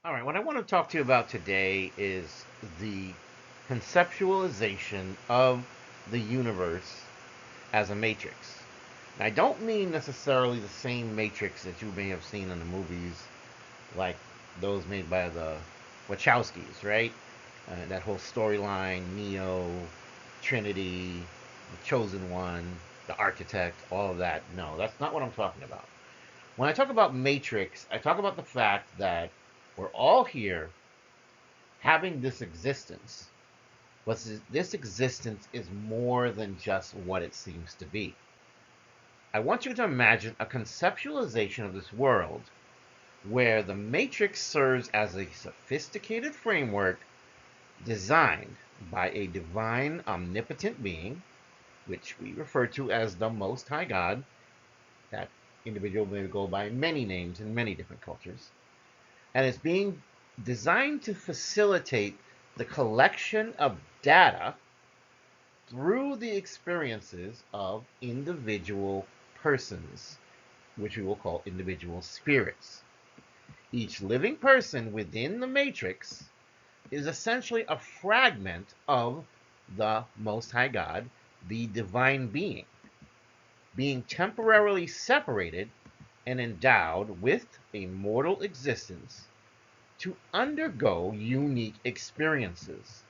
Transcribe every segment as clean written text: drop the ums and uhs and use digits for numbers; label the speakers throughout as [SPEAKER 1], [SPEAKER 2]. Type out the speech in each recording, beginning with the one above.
[SPEAKER 1] All right, what I want to talk to you about today is the conceptualization of the universe as a matrix. And I don't mean necessarily the same matrix that you may have seen in the movies, like those made by the Wachowskis, right? That whole storyline, Neo, Trinity, the Chosen One, the Architect, all of that. No, that's not what I'm talking about. When I talk about matrix, I talk about the fact that we're all here having this existence, but this existence is more than just what it seems to be. I want you to imagine a conceptualization of this world where the matrix serves as a sophisticated framework designed by a divine omnipotent being, which we refer to as the Most High God. That individual may go by many names in many different cultures. And it's being designed to facilitate the collection of data through the experiences of individual persons, which we will call individual spirits. Each living person within the matrix is essentially a fragment of the Most High God, the divine being temporarily separated and endowed with a mortal existence to undergo unique experiences.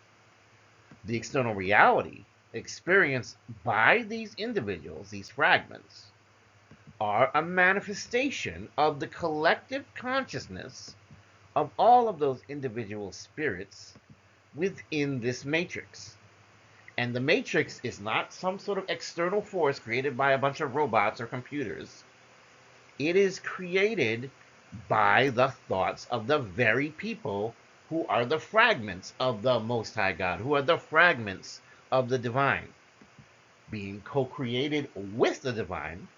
[SPEAKER 1] The external reality experienced by these individuals, these fragments, are a manifestation of the collective consciousness of all of those individual spirits within this matrix. And the matrix is not some sort of external force created by a bunch of robots or computers. It is created by the thoughts of the very people who are the fragments of the Most High God, who are the fragments of the divine, being co created with the divine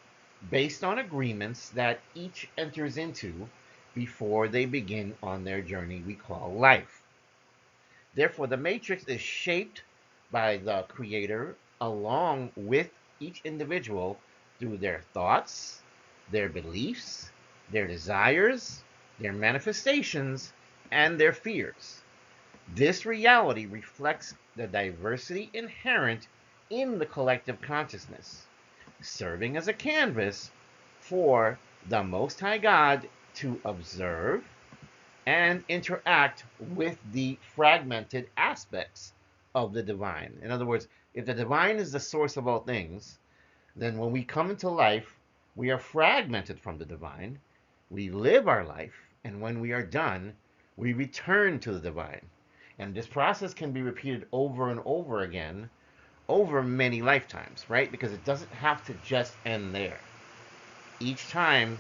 [SPEAKER 1] based on agreements that each enters into before they begin on their journey we call life. Therefore, the matrix is shaped by the creator along with each individual through their thoughts, their beliefs, their desires, their manifestations, and their fears. This reality reflects the diversity inherent in the collective consciousness, serving as a canvas for the Most High God to observe and interact with the fragmented aspects of the divine. In other words, if the divine is the source of all things, then when we come into life, we are fragmented from the divine. We live our life, and when we are done, we return to the divine. And this process can be repeated over and over again over many lifetimes, right? Because it doesn't have to just end there. Each time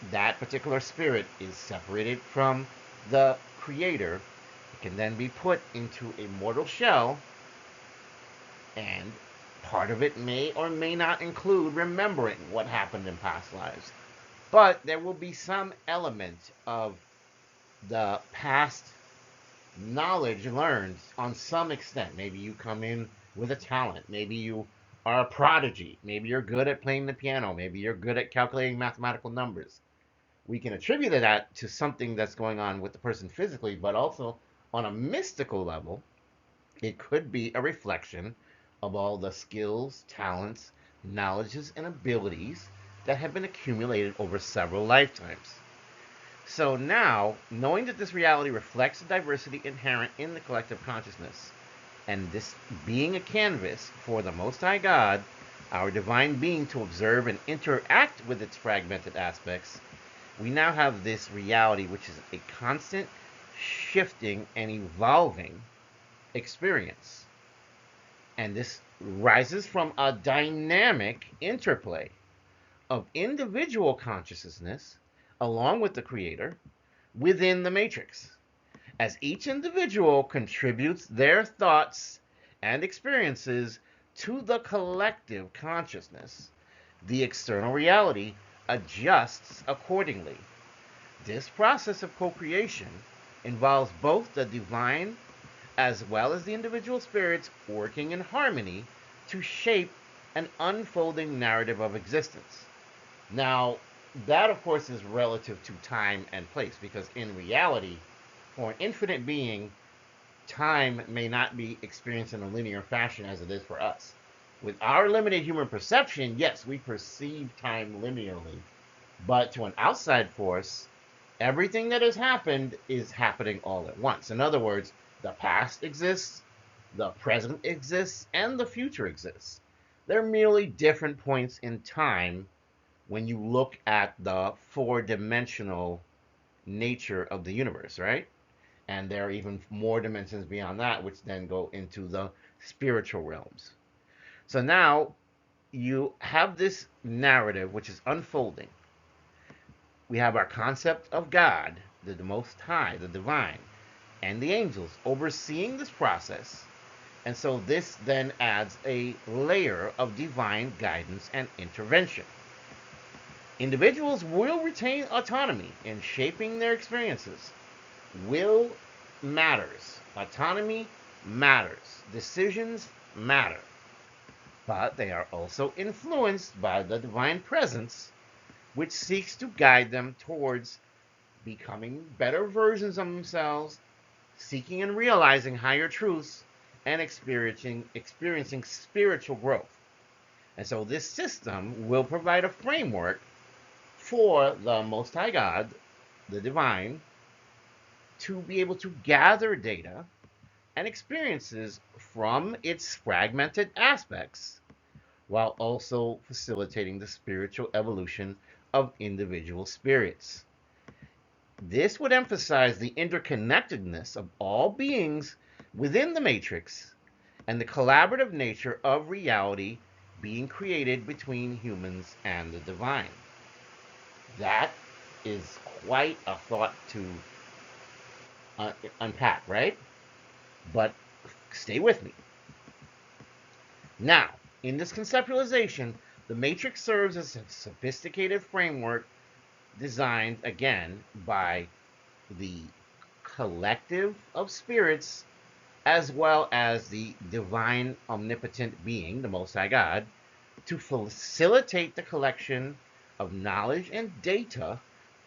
[SPEAKER 1] that particular spirit is separated from the creator, it can then be put into a mortal shell, and part of it may or may not include remembering what happened in past lives. But there will be some element of the past knowledge learned on some extent. Maybe you come in with a talent. Maybe you are a prodigy. Maybe you're good at playing the piano. Maybe you're good at calculating mathematical numbers. We can attribute that to something that's going on with the person physically, but also on a mystical level, it could be a reflection of all the skills, talents, knowledges, and abilities that have been accumulated over several lifetimes. So now, knowing that this reality reflects the diversity inherent in the collective consciousness, and this being a canvas for the Most High God, our divine being, to observe and interact with its fragmented aspects, we now have this reality which is a constant shifting and evolving experience. And this rises from a dynamic interplay of individual consciousness along with the creator within the matrix. As each individual contributes their thoughts and experiences to the collective consciousness, the external reality adjusts accordingly. This process of co creation involves both the divine as well as the individual spirits working in harmony to shape an unfolding narrative of existence. Now, that, of course, is relative to time and place, because in reality, for an infinite being, time may not be experienced in a linear fashion as it is for us. With our limited human perception, yes, we perceive time linearly, but to an outside force, everything that has happened is happening all at once. In other words, the past exists, the present exists, and the future exists. They're merely different points in time when you look at the four-dimensional nature of the universe, right? And there are even more dimensions beyond that, which then go into the spiritual realms. So now you have this narrative which is unfolding. We have our concept of God, the Most High, the Divine, and the angels overseeing this process. And so this then adds a layer of divine guidance and intervention. Individuals will retain autonomy in shaping their experiences. Will matters. Autonomy matters. Decisions matter. But they are also influenced by the divine presence, which seeks to guide them towards becoming better versions of themselves, seeking and realizing higher truths, and experiencing spiritual growth. And so this system will provide a framework for the Most High God, the divine, to be able to gather data and experiences from its fragmented aspects while also facilitating the spiritual evolution of individual spirits. This would emphasize the interconnectedness of all beings within the matrix and the collaborative nature of reality being created between humans and the divine. That is quite a thought to unpack, right? But stay with me. Now, in this conceptualization, the matrix serves as a sophisticated framework designed again by the collective of spirits as well as the divine omnipotent being, the Most High God, to facilitate the collection of knowledge and data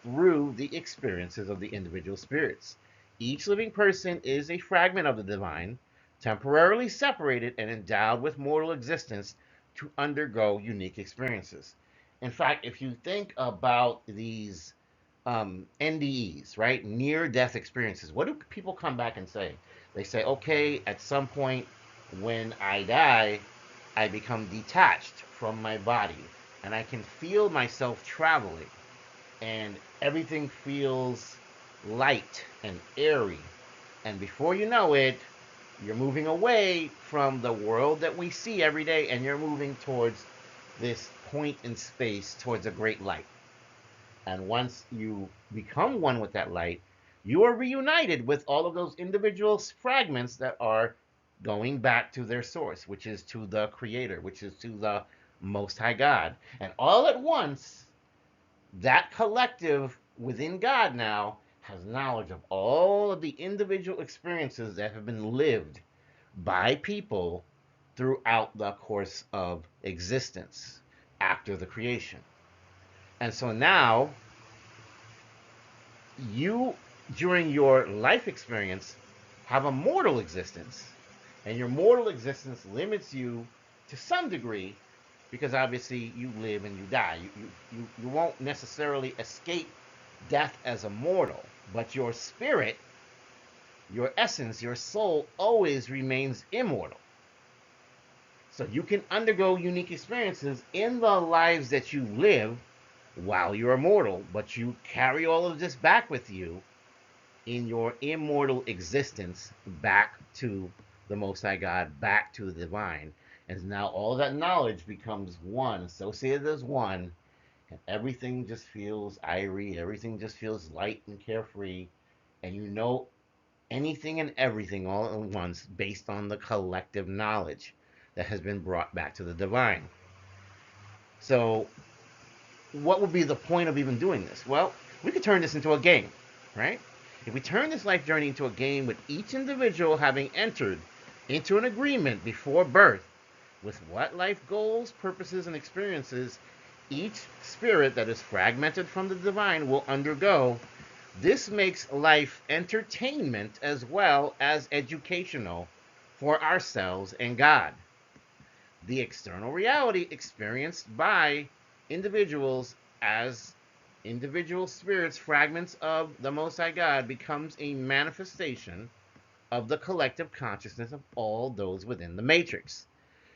[SPEAKER 1] through the experiences of the individual spirits. Each living person is a fragment of the divine, temporarily separated and endowed with mortal existence to undergo unique experiences. In fact, if you think about these NDEs, right, near death experiences, what do people come back and say? They say, okay, at some point when I die, I become detached from my body and I can feel myself traveling, and everything feels light and airy. And before you know it, you're moving away from the world that we see every day and you're moving towards this point in space, towards a great light. And once you become one with that light, you are reunited with all of those individual fragments that are going back to their source, which is to the Creator, which is to the Most High God. And all at once, that collective within God now has knowledge of all of the individual experiences that have been lived by people throughout the course of existence after the creation. And so now you, during your life experience, have a mortal existence, and your mortal existence limits you to some degree because obviously you live and you die. You won't necessarily escape death as a mortal, but your spirit, your essence, your soul always remains immortal. So you can undergo unique experiences in the lives that you live while you're immortal, but you carry all of this back with you in your immortal existence back to the Most High God, back to the divine. And now all that knowledge becomes one, associated as one, and everything just feels irie, everything just feels light and carefree, and you know anything and everything all at once based on the collective knowledge that has been brought back to the divine. So, what would be the point of even doing this? Well, we could turn this into a game, right? If we turn this life journey into a game with each individual having entered into an agreement before birth with what life goals, purposes, and experiences each spirit that is fragmented from the divine will undergo. This makes life entertainment as well as educational for ourselves and God. The external reality experienced by individuals as individual spirits, fragments of the Most High God, becomes a manifestation of the collective consciousness of all those within the matrix,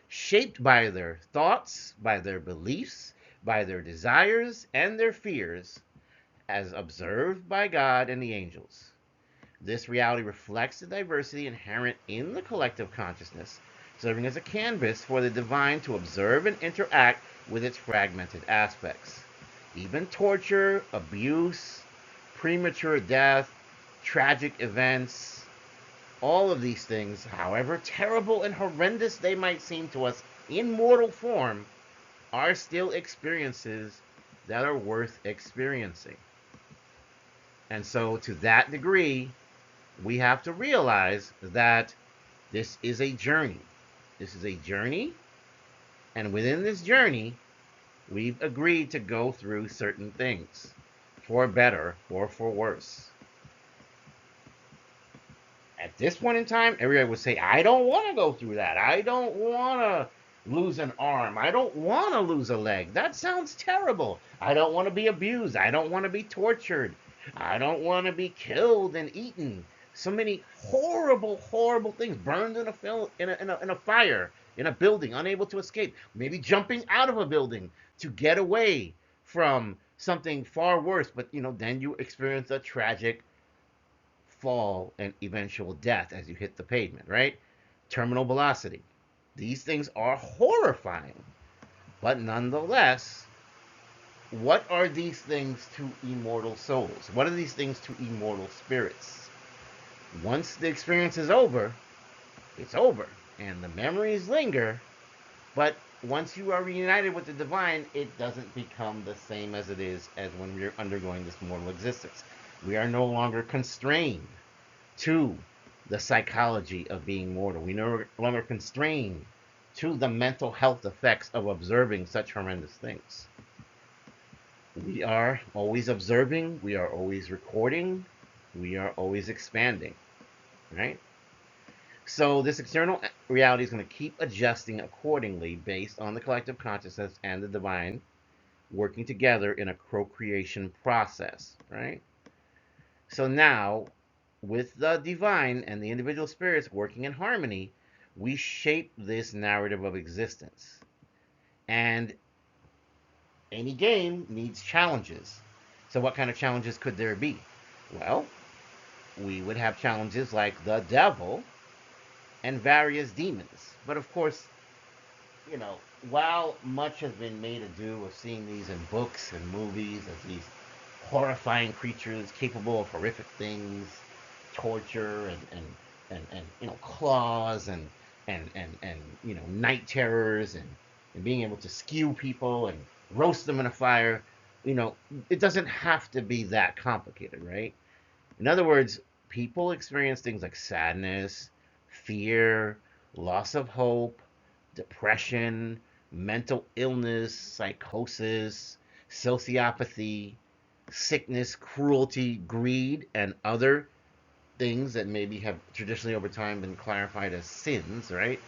[SPEAKER 1] shaped by their thoughts, by their beliefs, by their desires, and their fears, as observed by God and the angels. This reality reflects the diversity inherent in the collective consciousness, serving as a canvas for the divine to observe and interact with its fragmented aspects. Even torture, abuse, premature death, tragic events, all of these things, however terrible and horrendous they might seem to us in mortal form, are still experiences that are worth experiencing. And so, to that degree, we have to realize that this is a journey. This is a journey, and within this journey, we've agreed to go through certain things, for better or for worse. At this point in time, everybody would say, I don't want to go through that. I don't want to lose an arm. I don't want to lose a leg. That sounds terrible. I don't want to be abused. I don't want to be tortured. I don't want to be killed and eaten. So many horrible, horrible things. Burned in a fire, in a building, unable to escape. Maybe jumping out of a building to get away from something far worse. But, then you experience a tragic fall and eventual death as you hit the pavement, right? Terminal velocity. These things are horrifying. But nonetheless, what are these things to immortal souls? What are these things to immortal spirits? Once the experience is over, it's over. And the memories linger. But once you are reunited with the divine, it doesn't become the same as it is as when we're undergoing this mortal existence. We are no longer constrained to the psychology of being mortal. We no longer constrained to the mental health effects of observing such horrendous things. We are always observing, we are always recording, we are always expanding, right? So this external reality is going to keep adjusting accordingly based on the collective consciousness and the divine working together in a co-creation process, right? So now, with the divine and the individual spirits working in harmony, we shape this narrative of existence. And any game needs challenges. So what kind of challenges could there be? Well, we would have challenges like the devil and various demons. But of course, while much has been made ado of seeing these in books and movies as these horrifying creatures capable of horrific things, torture and claws and night terrors and being able to skew people and roast them in a fire, it doesn't have to be that complicated, right? In other words, people experience things like sadness, fear, loss of hope, depression, mental illness, psychosis, sociopathy, sickness, cruelty, greed, and other things that maybe have traditionally over time been clarified as sins, right?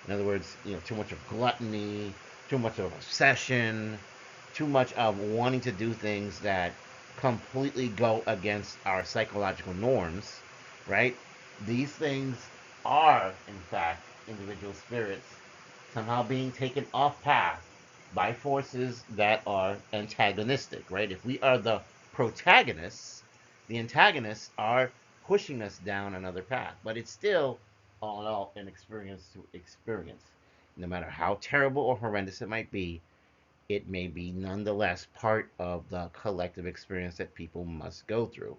[SPEAKER 1] In other words, too much of gluttony, too much of obsession, too much of wanting to do things that completely go against our psychological norms, right? These things are, in fact, individual spirits somehow being taken off path by forces that are antagonistic, right? If we are the protagonists, the antagonists are pushing us down another path. But it's still, all in all, an experience to experience. No matter how terrible or horrendous it might be, it may be nonetheless part of the collective experience that people must go through.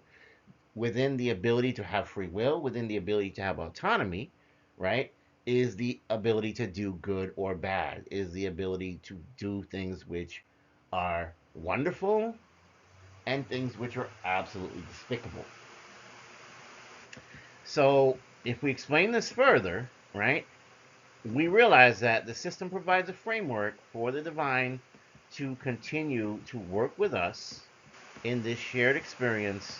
[SPEAKER 1] Within the ability to have free will, within the ability to have autonomy, right, is the ability to do good or bad, is the ability to do things which are wonderful and things which are absolutely despicable. So, if we explain this further, right, we realize that the system provides a framework for the divine to continue to work with us in this shared experience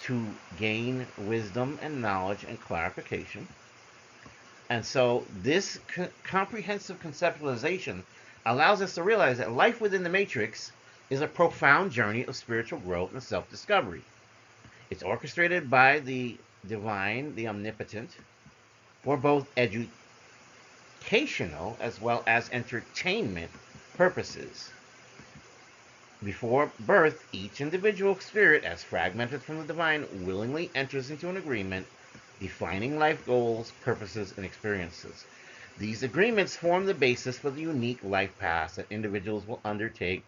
[SPEAKER 1] to gain wisdom and knowledge and clarification. And so this comprehensive conceptualization allows us to realize that life within the matrix is a profound journey of spiritual growth and self-discovery. It's orchestrated by the divine, the omnipotent, for both educational as well as entertainment purposes. Before birth, each individual spirit, as fragmented from the divine, willingly enters into an agreement, defining life goals, purposes, and experiences. These agreements form the basis for the unique life paths that individuals will undertake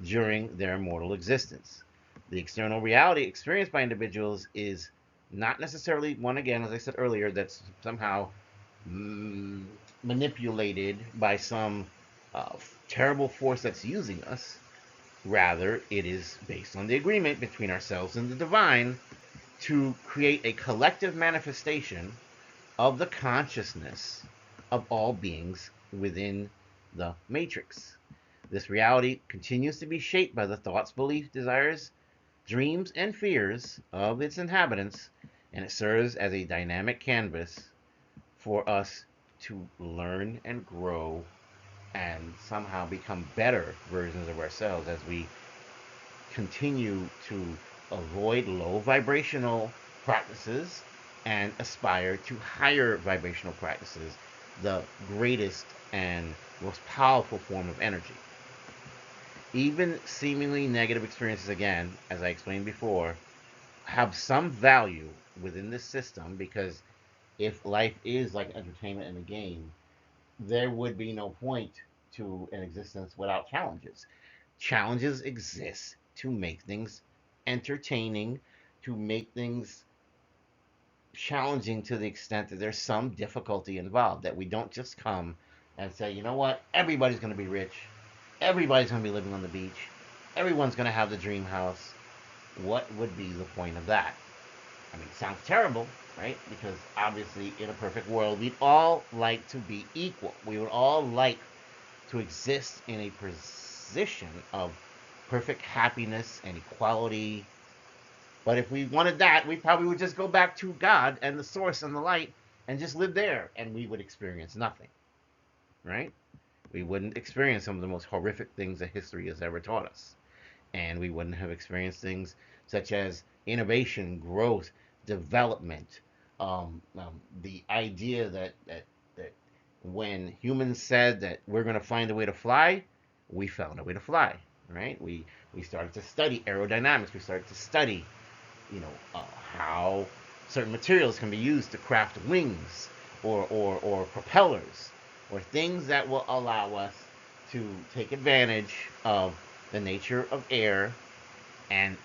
[SPEAKER 1] during their mortal existence. The external reality experienced by individuals is not necessarily one, again, as I said earlier, that's somehow manipulated by some terrible force that's using us. Rather, it is based on the agreement between ourselves and the divine to create a collective manifestation of the consciousness of all beings within the matrix. This reality continues to be shaped by the thoughts, beliefs, desires, dreams, and fears of its inhabitants, and it serves as a dynamic canvas for us to learn and grow and somehow become better versions of ourselves as we continue to avoid low vibrational practices and aspire to higher vibrational practices, the greatest and most powerful form of energy. Even seemingly negative experiences, again, as I explained before, have some value within this system, because if life is like entertainment and a game, there would be no point to an existence without challenges. Challenges exist to make things entertaining, to make things challenging to the extent that there's some difficulty involved, that we don't just come and say, you know what, everybody's going to be rich, everybody's going to be living on the beach, everyone's going to have the dream house. What would be the point of that? I mean, it sounds terrible, right? Because obviously, in a perfect world, we'd all like to be equal. We would all like to exist in a position of perfect happiness and equality. But if we wanted that, we probably would just go back to God and the source and the light and just live there, and we would experience nothing, right? We wouldn't experience some of the most horrific things that history has ever taught us. And we wouldn't have experienced things such as innovation, growth, development, the idea that when humans said that we're going to find a way to fly, we found a way to fly, right? We started to study aerodynamics. We started to study, you know, how certain materials can be used to craft wings or propellers or things that will allow us to take advantage of the nature of air and,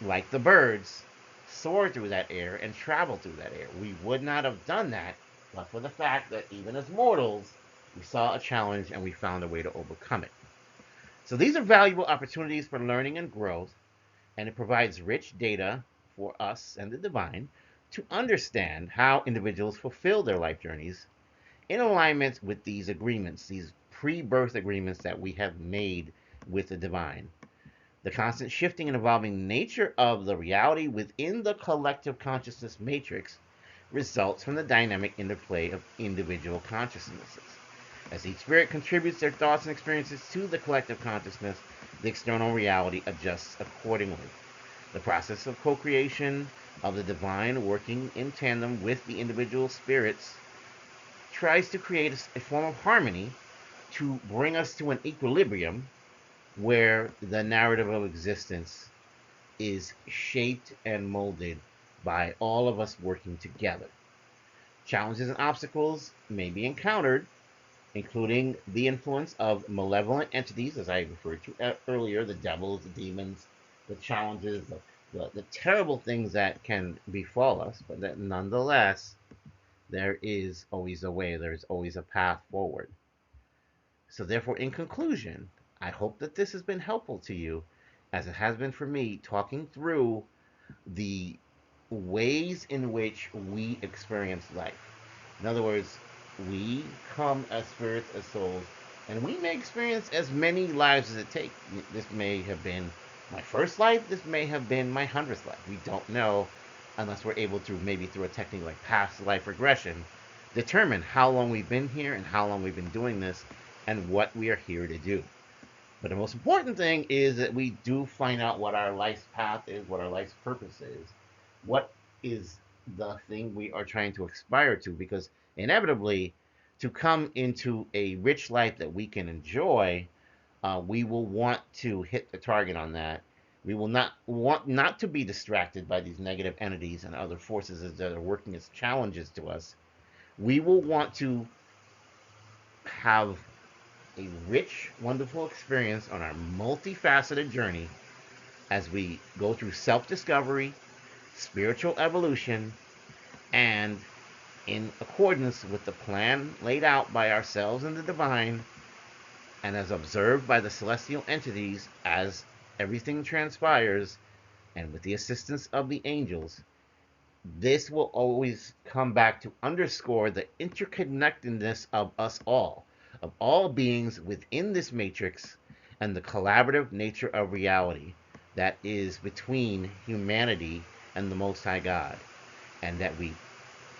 [SPEAKER 1] like the birds, soar through that air and travel through that air. We would not have done that but for the fact that even as mortals, we saw a challenge and we found a way to overcome it. So these are valuable opportunities for learning and growth, and it provides rich data for us and the divine to understand how individuals fulfill their life journeys in alignment with these agreements, these pre-birth agreements that we have made with the divine. The constant shifting and evolving nature of the reality within the collective consciousness matrix results from the dynamic interplay of individual consciousnesses. As each spirit contributes their thoughts and experiences to the collective consciousness, the external reality adjusts accordingly. The process of co-creation of the divine working in tandem with the individual spirits tries to create a form of harmony to bring us to an equilibrium where the narrative of existence is shaped and molded by all of us working together. Challenges and obstacles may be encountered, including the influence of malevolent entities, as I referred to earlier, the devils, the demons, the challenges, the terrible things that can befall us, but that nonetheless, there is always a way, there's always a path forward. So therefore, in conclusion, I hope that this has been helpful to you, as it has been for me, talking through the ways in which we experience life. In other words, we come as spirits, as souls, And we may experience as many lives as it takes. This may have been my first life. This may have been my 100th life. We don't know unless we're able to, maybe through a technique like past life regression, determine how long we've been here and how long we've been doing this and what we are here to do. But the most important thing is that we do find out what our life's path is, what our life's purpose is, what is the thing we are trying to aspire to, because inevitably, to come into a rich life that we can enjoy, we will want to hit the target on that. We will not want not to be distracted by these negative entities and other forces that are working as challenges to us. We will want to have a rich, wonderful experience on our multifaceted journey as we go through self discovery, spiritual evolution, and in accordance with the plan laid out by ourselves and the divine, and as observed by the celestial entities as everything transpires, and with the assistance of the angels, this will always come back to underscore the interconnectedness of all beings within this matrix, and the collaborative nature of reality that is between humanity and the Most High God, and that we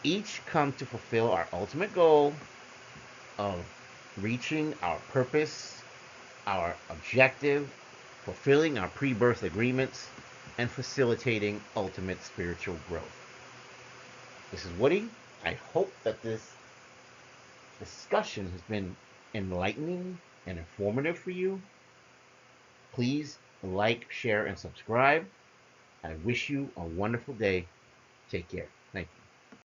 [SPEAKER 1] each come to fulfill our ultimate goal of reaching our purpose, our objective, fulfilling our pre birth agreements, and facilitating ultimate spiritual growth. This is Woody. I hope that this discussion has been enlightening and informative for you. Please like, share, and subscribe. I wish you a wonderful day. Take care. Thank you.